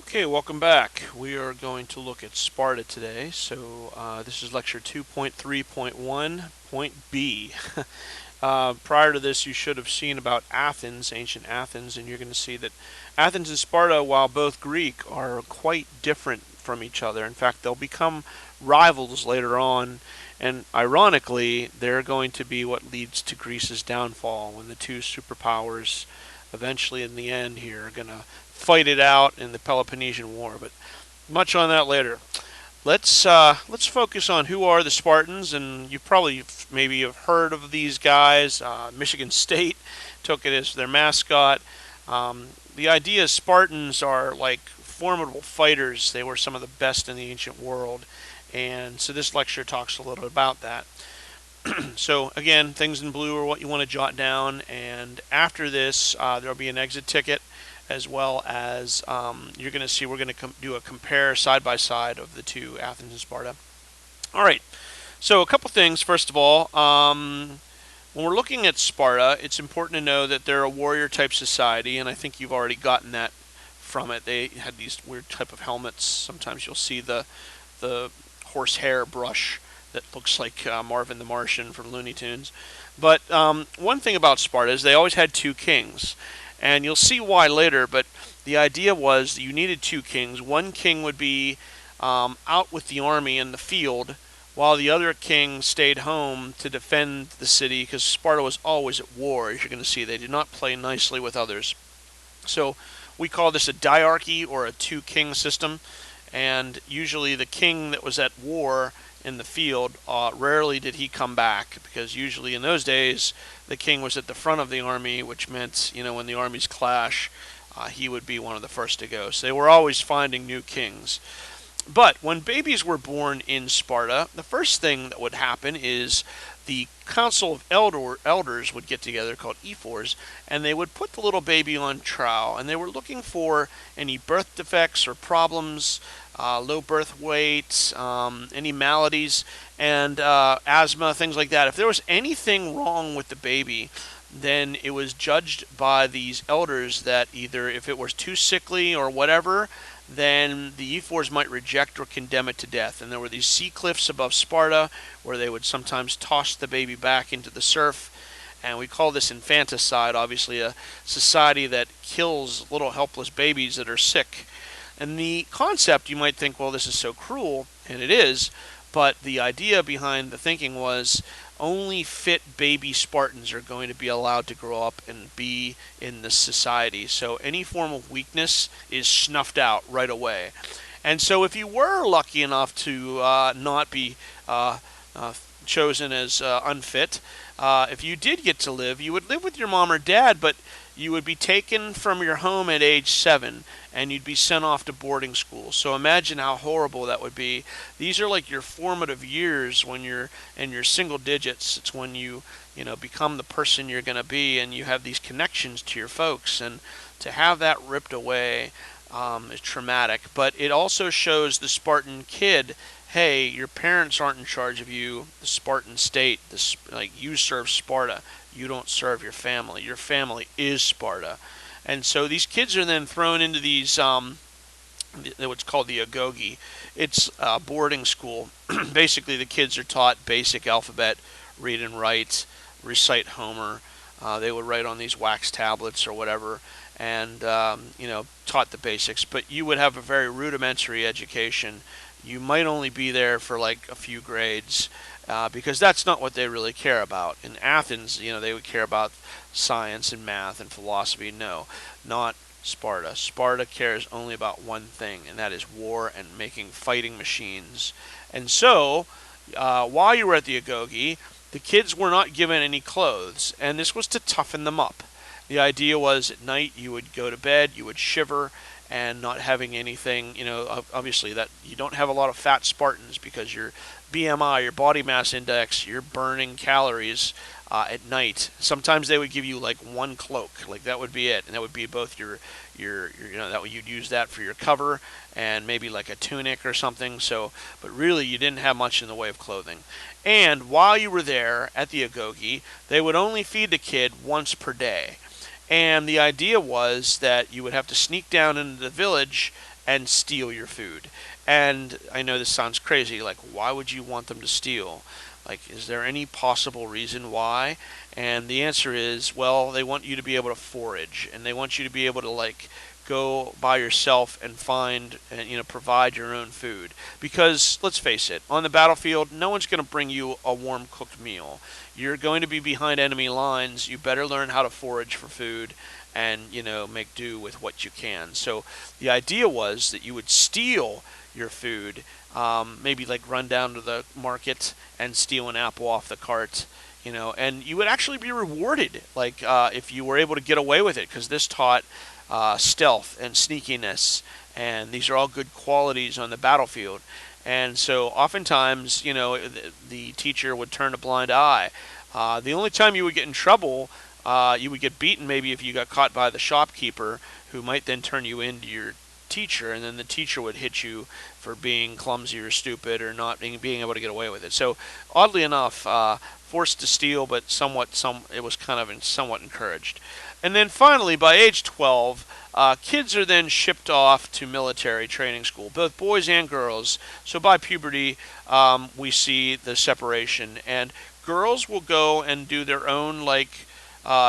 Okay, welcome back. We are going to look at Sparta today. This is lecture 2.3.1, point B. Prior to this, you should have seen about Athens, ancient Athens, and you're going to see that Athens and Sparta, while both Greek, are quite different from each other. In fact, they'll become rivals later on, and ironically, they're going to be what leads to Greece's downfall when the two superpowers eventually, in the end, here are going to fight it out in the Peloponnesian War. But much on that later. Let's focus on who are the Spartans, and you probably maybe have heard of these guys. Michigan State took it as their mascot. The idea is Spartans are like formidable fighters. They were some of the best in the ancient world, and so this lecture talks a little bit about that. So again, things in blue are what you want to jot down, and after this, there'll be an exit ticket, as well as you're going to see we're going to do a compare side by side of the two, Athens and Sparta. All right. So a couple things. First of all, when we're looking at Sparta, it's important to know that they're a warrior type society, and I think you've already gotten that from it. They had these weird type of helmets. Sometimes you'll see the horsehair brush that looks like Marvin the Martian from Looney Tunes. But one thing about Sparta is they always had two kings, and you'll see why later. But the idea was you needed two kings. One king would be out with the army in the field, while the other king stayed home to defend the city, because Sparta was always at war. As you're going to see, they did not play nicely with others. So we call this a diarchy or a two-king system, and usually the king that was at war in the field, rarely did he come back, because usually in those days the king was at the front of the army, which meant, when the armies clash, he would be one of the first to go. So they were always finding new kings. But when babies were born in Sparta, the first thing that would happen is the council of elders would get together, called ephors, and they would put the little baby on trial, and they were looking for any birth defects or problems, low birth weight, any maladies, and asthma, things like that. If there was anything wrong with the baby, then it was judged by these elders that either if it was too sickly or whatever, then the ephors might reject or condemn it to death. And there were these sea cliffs above Sparta where they would sometimes toss the baby back into the surf. And we call this infanticide, obviously a society that kills little helpless babies that are sick. And the concept, you might think, well, this is so cruel, and it is, but the idea behind the thinking was only fit baby Spartans are going to be allowed to grow up and be in this society. So any form of weakness is snuffed out right away. And so if you were lucky enough to not be chosen as unfit, if you did get to live, you would live with your mom or dad, but you would be taken from your home at age 7 and you'd be sent off to boarding school. So imagine how horrible that would be. These are like your formative years when you're in your single digits. It's when you become the person you're going to be, and you have these connections to your folks, and to have that ripped away is traumatic. But it also shows the Spartan kid, hey, your parents aren't in charge of you. The Spartan state, you serve Sparta. You don't serve your family. Your family is Sparta. And so these kids are then thrown into these what's called the agoge. It's a boarding school. Basically, the kids are taught basic alphabet, read and write, recite Homer. They would write on these wax tablets or whatever, and taught the basics. But you would have a very rudimentary education. You might only be there for like a few grades, because that's not what they really care about. In Athens, they would care about science and math and philosophy. No, not Sparta. Sparta cares only about one thing, and that is war and making fighting machines. And so, while you were at the agoge, the kids were not given any clothes, and this was to toughen them up. The idea was at night you would go to bed, you would shiver, and not having anything, obviously that you don't have a lot of fat Spartans, because your BMI, your body mass index, you're burning calories at night. Sometimes they would give you like one cloak, like that would be it, and that would be both your that you'd use that for your cover and maybe like a tunic or something. So, but really you didn't have much in the way of clothing. And while you were there at the agoge, they would only feed the kid once per day. And the idea was that you would have to sneak down into the village and steal your food. And I know this sounds crazy, like, why would you want them to steal? Like, is there any possible reason why? And the answer is, well, they want you to be able to forage, and they want you to be able to, like, go by yourself and find and provide your own food, because let's face it, on the battlefield no one's going to bring you a warm cooked meal. You're going to be behind enemy lines. You better learn how to forage for food and make do with what you can. So the idea was that you would steal your food, maybe like run down to the market and steal an apple off the cart, and you would actually be rewarded, like if you were able to get away with it, because this taught stealth and sneakiness, and these are all good qualities on the battlefield. And so oftentimes, the teacher would turn a blind eye. The only time you would get in trouble, you would get beaten maybe if you got caught by the shopkeeper, who might then turn you into your teacher, and then the teacher would hit you for being clumsy or stupid or not being able to get away with it. So oddly enough, forced to steal, but it was kind of somewhat encouraged. And then finally, by age 12, kids are then shipped off to military training school, both boys and girls. So by puberty, we see the separation, and girls will go and do their own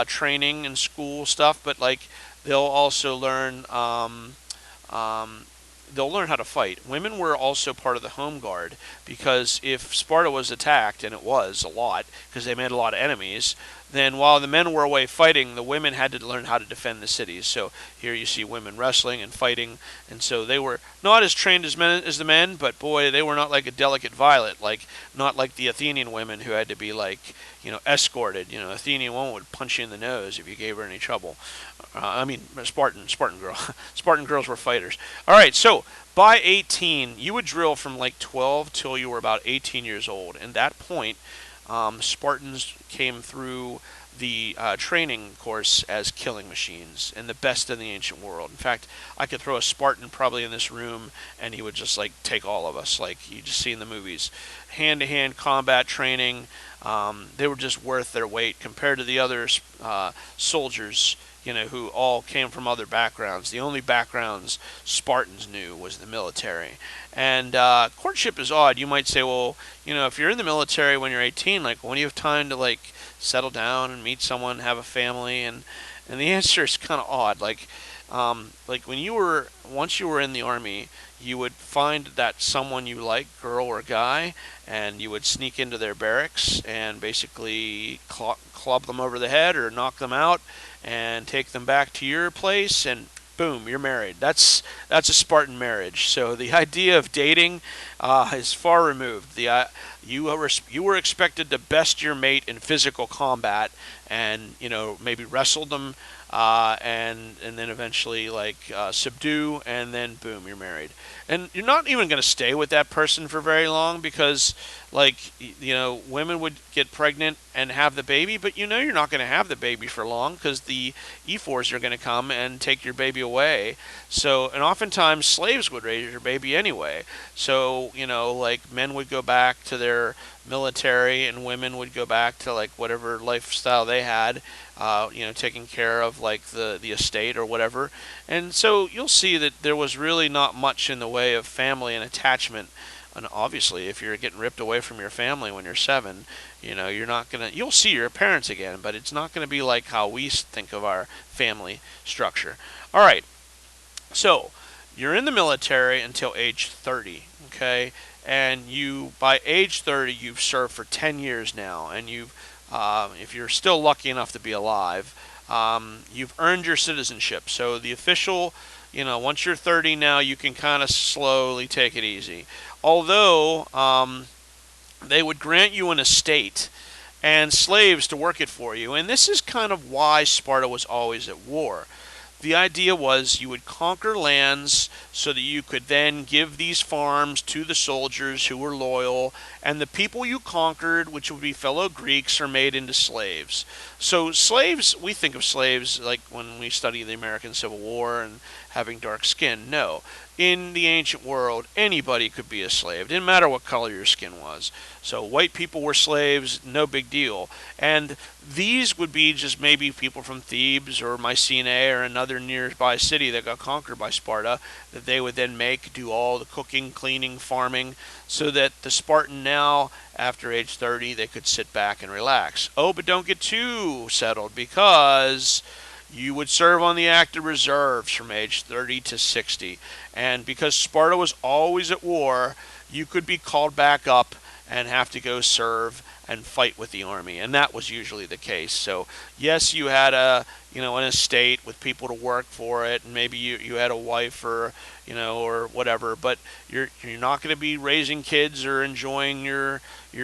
training and school stuff, but they'll also learn. They'll learn how to fight. Women were also part of the home guard, because if Sparta was attacked, and it was a lot, because they made a lot of enemies, then while the men were away fighting, the women had to learn how to defend the cities. So here you see women wrestling and fighting, and so they were not as trained as the men, but boy, they were not like a delicate violet, not like the Athenian women who had to be escorted. Athenian woman would punch you in the nose if you gave her any trouble. Spartan girl. Spartan girls were fighters. All right, so by 18, you would drill from 12 till you were about 18 years old. And at that point, Spartans came through the training course as killing machines, and the best in the ancient world. In fact, I could throw a Spartan probably in this room, and he would just take all of us, like you just see in the movies. Hand-to-hand combat training. They were just worth their weight compared to the other soldiers, who all came from other backgrounds. The only backgrounds Spartans knew was the military. And courtship is odd. You might say, well, if you're in the military when you're 18, when do you have time to settle down and meet someone, have a family? And the answer is kind of odd. Once you were in the army, you would find that someone you like, girl or guy, and you would sneak into their barracks and basically club them over the head or knock them out and take them back to your place, and boom, you're married. That's a Spartan marriage. So the idea of dating is far removed. You were expected to best your mate in physical combat, and maybe wrestle them, and then eventually subdue, and then boom, you're married. And you're not even going to stay with that person for very long, because women would get pregnant and have the baby, but you're not going to have the baby for long, because the E4s are going to come and take your baby away. So, and oftentimes slaves would raise your baby anyway. So, men would go back to their military, and women would go back to whatever lifestyle they had, taking care of the estate or whatever. And so you'll see that there was really not much in the way of family and attachment. And obviously, if you're getting ripped away from your family when you're 7, you'll see your parents again, but it's not going to be like how we think of our family structure. All right, so you're in the military until age 30, okay? And by age 30, you've served for 10 years now, and if you're still lucky enough to be alive, you've earned your citizenship. So the official, once you're 30 now, you can kind of slowly take it easy. Although they would grant you an estate and slaves to work it for you, and this is kind of why Sparta was always at war. The idea was you would conquer lands so that you could then give these farms to the soldiers who were loyal, and the people you conquered, which would be fellow Greeks, are made into slaves. So slaves, we think of slaves like when we study the American Civil War and having dark skin. No. In the ancient world, anybody could be a slave. It didn't matter what color your skin was. So white people were slaves, no big deal. And these would be just maybe people from Thebes or Mycenae or another nearby city that got conquered by Sparta, that they would then do all the cooking, cleaning, farming, so that the Spartan now, after age 30, they could sit back and relax. Oh, but don't get too settled, because you would serve on the active reserves from age 30 to 60. And because Sparta was always at war, you could be called back up and have to go serve and fight with the army, and that was usually the case. So yes, you had an estate with people to work for it, and maybe you had a wife or or whatever, but you're not going to be raising kids or enjoying your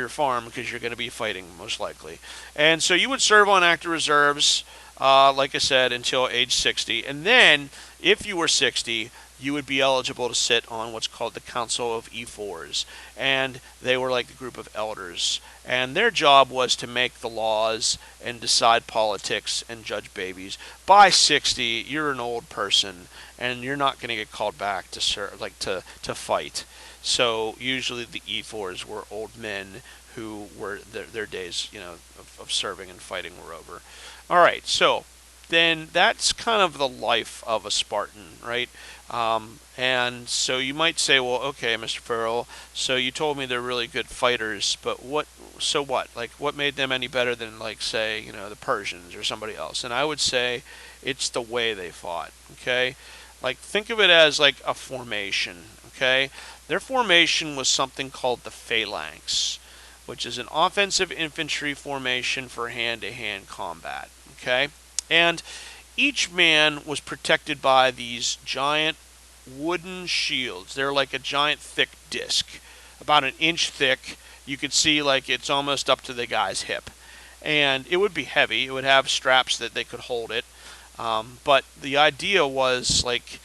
farm, because you're going to be fighting most likely. And so you would serve on active reserves, like I said, until age 60, and then if you were 60, you would be eligible to sit on what's called the Council of Ephors. And they were like the group of elders. And their job was to make the laws and decide politics and judge babies. By 60, you're an old person, and you're not going to get called back to serve, to fight. So usually the Ephors were old men who were their days, of serving and fighting were over. All right, so then that's kind of the life of a Spartan, right? And so you might say, well, okay, Mr. Farrell, so you told me they're really good fighters, but so what? Like, what made them any better than, like, say, the Persians or somebody else? And I would say it's the way they fought, okay? Like, think of it as like a formation, okay? Their formation was something called the phalanx, which is an offensive infantry formation for hand-to-hand combat, okay? And each man was protected by these giant wooden shields. They're like a giant thick disc, about an inch thick. You could see like it's almost up to the guy's hip. And it would be heavy. It would have straps that they could hold it. But the idea was like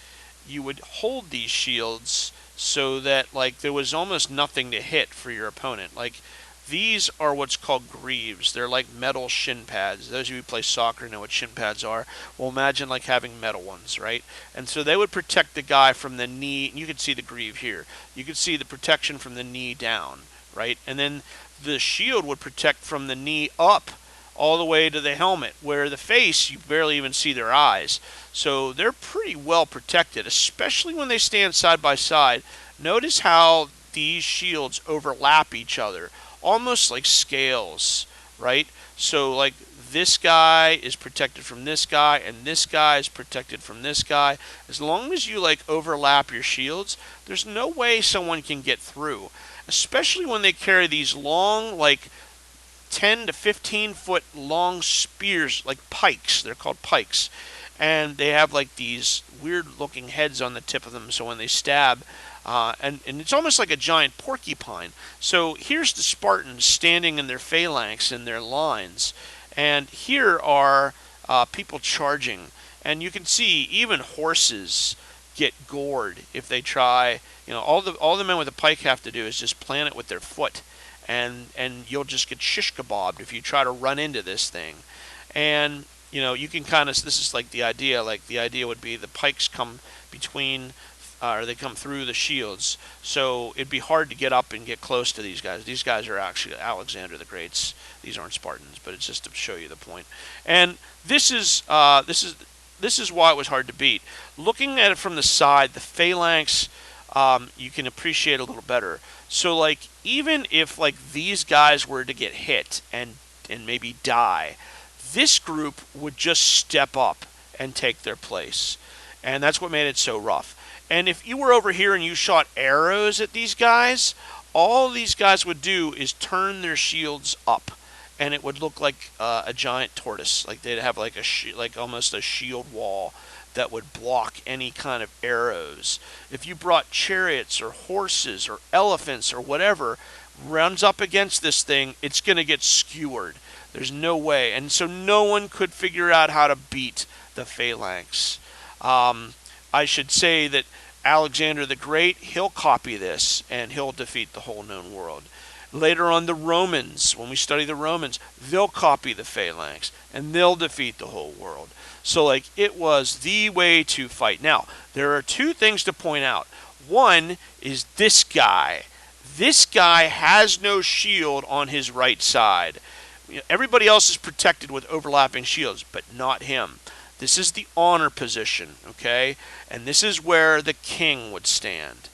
you would hold these shields so that like there was almost nothing to hit for your opponent. Like, these are what's called greaves. They're like metal shin pads. Those of you who play soccer know what shin pads are. Well, imagine like having metal ones, right? And so they would protect the guy from the knee. You can see the greave here. You can see the protection from the knee down, right? And then the shield would protect from the knee up all the way to the helmet, where the face, you barely even see their eyes. So they're pretty well protected, especially when they stand side by side. Notice how these shields overlap each other, almost like scales, right? So like this guy is protected from this guy, and this guy is protected from this guy. As long as you like overlap your shields, there's no way someone can get through, especially when they carry these long, like 10 to 15 foot long spears, like pikes. They're called pikes. And they have like these weird looking heads on the tip of them, so when they stab, and it's almost like a giant porcupine. So here's the Spartans standing in their phalanx, in their lines. And here are people charging. And you can see even horses get gored if they try. All the men with a pike have to do is just plant it with their foot. And you'll just get shish kebabbed if you try to run into this thing. And, you can kind of, this is like the idea would be the pikes come between, or they come through the shields. So it'd be hard to get up and get close to these guys. These guys are actually Alexander the Great's. These aren't Spartans, but it's just to show you the point. And this is why it was hard to beat. Looking at it from the side, the phalanx, you can appreciate a little better. So like even if like these guys were to get hit and maybe die, this group would just step up and take their place. And that's what made it so rough. And if you were over here and you shot arrows at these guys, all these guys would do is turn their shields up, and it would look like a giant tortoise. Like they'd have like like almost a shield wall that would block any kind of arrows. If you brought chariots or horses or elephants or whatever, runs up against this thing, it's going to get skewered. There's no way. And so no one could figure out how to beat the phalanx. I should say that Alexander the Great, he'll copy this and he'll defeat the whole known world. Later on, the Romans, when we study the Romans, they'll copy the phalanx and they'll defeat the whole world. So like it was the way to fight. Now, there are two things to point out. One is this guy. This guy has no shield on his right side. everybody else is protected with overlapping shields, but not him. This is the honor position, okay? And this is where the king would stand.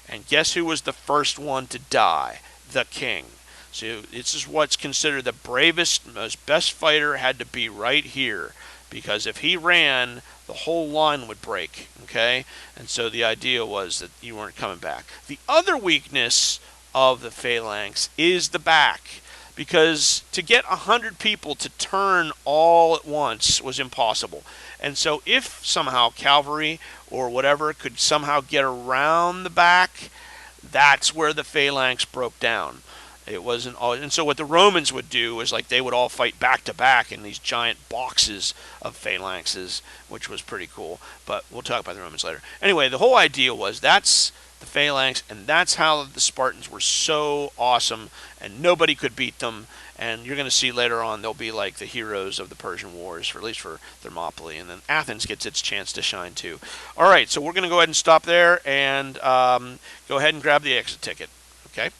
And guess who was the first one to die? The king. So this is what's considered the bravest, most best fighter had to be right here. Because if he ran, the whole line would break, okay? And so the idea was that you weren't coming back. The other weakness of the phalanx is the back. Because to get 100 people to turn all at once was impossible. And so if somehow cavalry or whatever could somehow get around the back, that's where the phalanx broke down. It wasn't all, and so what the Romans would do was like they would all fight back to back in these giant boxes of phalanxes, which was pretty cool. But we'll talk about the Romans later. Anyway, the whole idea was that's the phalanx, and that's how the Spartans were so awesome, and nobody could beat them. And you're going to see later on they'll be like the heroes of the Persian Wars, for at least for Thermopylae, and then Athens gets its chance to shine too. All right, so we're going to go ahead and stop there and go ahead and grab the exit ticket. Okay.